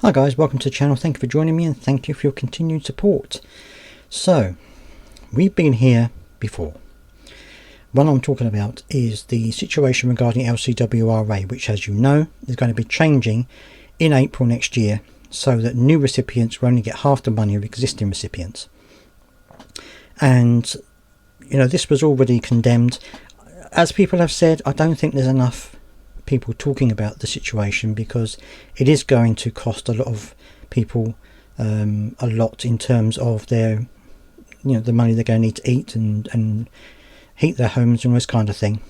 Hi guys, welcome to the channel. Thank you for joining me and thank you for your continued support. So, we've been here before. What I'm talking about is the situation regarding LCWRA, which, as you know, is going to be changing in April next year so that new recipients will only get half the money of existing recipients. And, you know, this was already condemned. As people have said, I don't think there's enough people talking about the situation because it is going to cost a lot of people a lot in terms of their, the money they're going to need to eat and heat their homes and this kind of thing.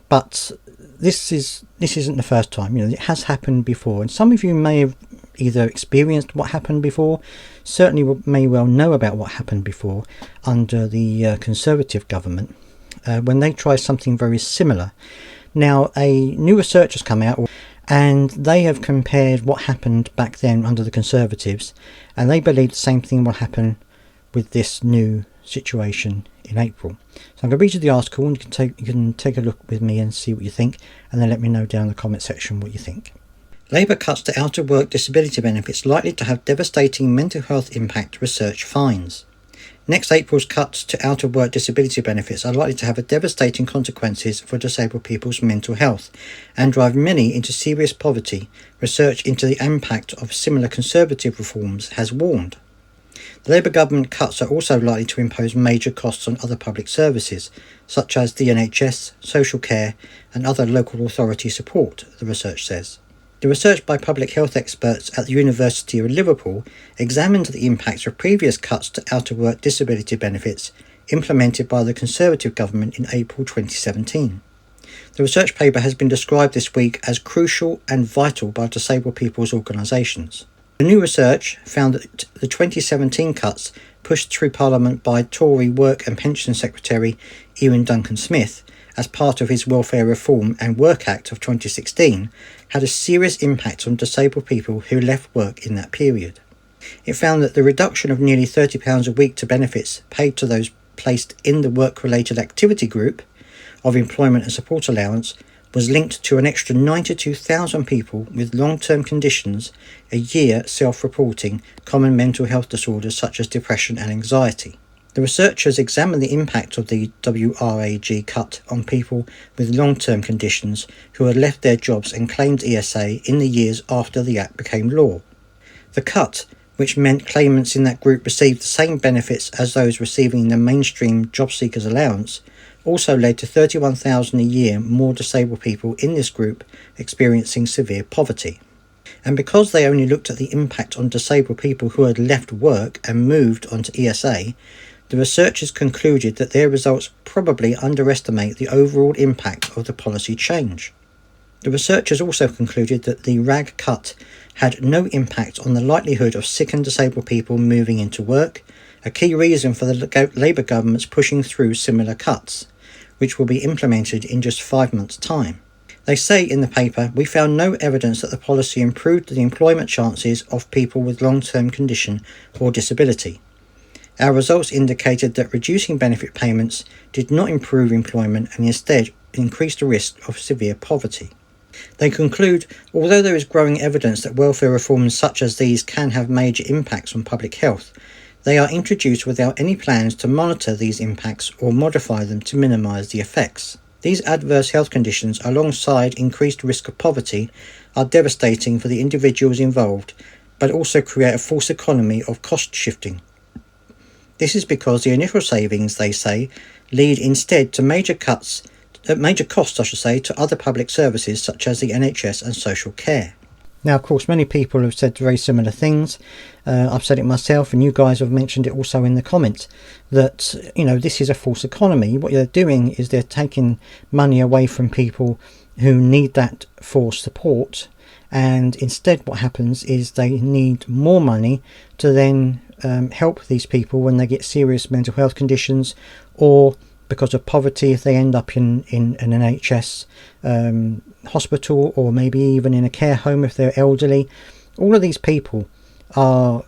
But this isn't the first time. It has happened before, and some of you may have either experienced what happened before, certainly may well know about what happened before under the Conservative government when they tried something very similar. Now, a new research has come out and they have compared what happened back then under the Conservatives, and they believe the same thing will happen with this new situation in April. So I'm going to read you the article and you can take a look with me and see what you think, and then let me know down in the comment section what you think. Labour cuts to out of work disability benefits likely to have devastating mental health impact, research finds. Next April's cuts to out-of-work disability benefits are likely to have devastating consequences for disabled people's mental health and drive many into serious poverty, research into the impact of similar Conservative reforms has warned. The Labour government cuts are also likely to impose major costs on other public services, such as the NHS, social care and other local authority support, the research says. The research by public health experts at the University of Liverpool examined the impacts of previous cuts to out-of-work disability benefits implemented by the Conservative government in April 2017. The research paper has been described this week as crucial and vital by disabled people's organisations. The new research found that the 2017 cuts pushed through Parliament by Tory Work and Pension Secretary Ian Duncan-Smith as part of his Welfare Reform and Work Act of 2016 had a serious impact on disabled people who left work in that period. It found that the reduction of nearly £30 a week to benefits paid to those placed in the work-related activity group of employment and support allowance was linked to an extra 92,000 people with long-term conditions a year self-reporting common mental health disorders such as depression and anxiety. The researchers examined the impact of the WRAG cut on people with long-term conditions who had left their jobs and claimed ESA in the years after the Act became law. The cut, which meant claimants in that group received the same benefits as those receiving the mainstream job seekers allowance, also led to 31,000 a year more disabled people in this group experiencing severe poverty. And because they only looked at the impact on disabled people who had left work and moved onto ESA, the researchers concluded that their results probably underestimate the overall impact of the policy change. The researchers also concluded that the RAG cut had no impact on the likelihood of sick and disabled people moving into work, a key reason for the Labour government's pushing through similar cuts, which will be implemented in just 5 months' time. They say in the paper, "We found no evidence that the policy improved the employment chances of people with long-term condition or disability. Our results indicated that reducing benefit payments did not improve employment and instead increased the risk of severe poverty." They conclude, although there is growing evidence that welfare reforms such as these can have major impacts on public health, they are introduced without any plans to monitor these impacts or modify them to minimise the effects. These adverse health conditions, alongside increased risk of poverty, are devastating for the individuals involved, but also create a false economy of cost shifting. This is because the initial savings, they say, lead instead to major costs to other public services such as the NHS and social care. Now, of course, many people have said very similar things. I've said it myself, and you guys have mentioned it also in the comments, that, this is a false economy. What they're doing is they're taking money away from people who need that for support, and instead what happens is they need more money to then help these people when they get serious mental health conditions, or because of poverty if they end up in an NHS hospital, or maybe even in a care home if they're elderly. All of these people are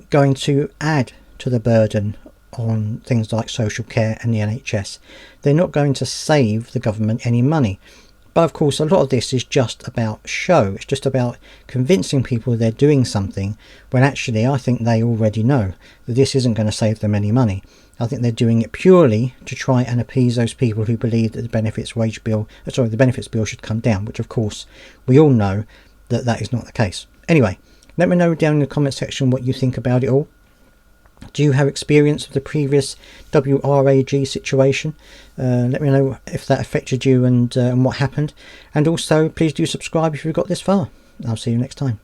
going to add to the burden on things like social care and the NHS. They're not going to save the government any money. But of course, a lot of this is just about show. It's just about convincing people they're doing something when actually I think they already know that this isn't going to save them any money. I think they're doing it purely to try and appease those people who believe that the benefits bill should come down, which of course we all know that that is not the case. Anyway, let me know down in the comment section what you think about it all. Do you have experience of the previous WRAG situation? Let me know if that affected you and what happened. And also, please do subscribe if you've got this far. I'll see you next time.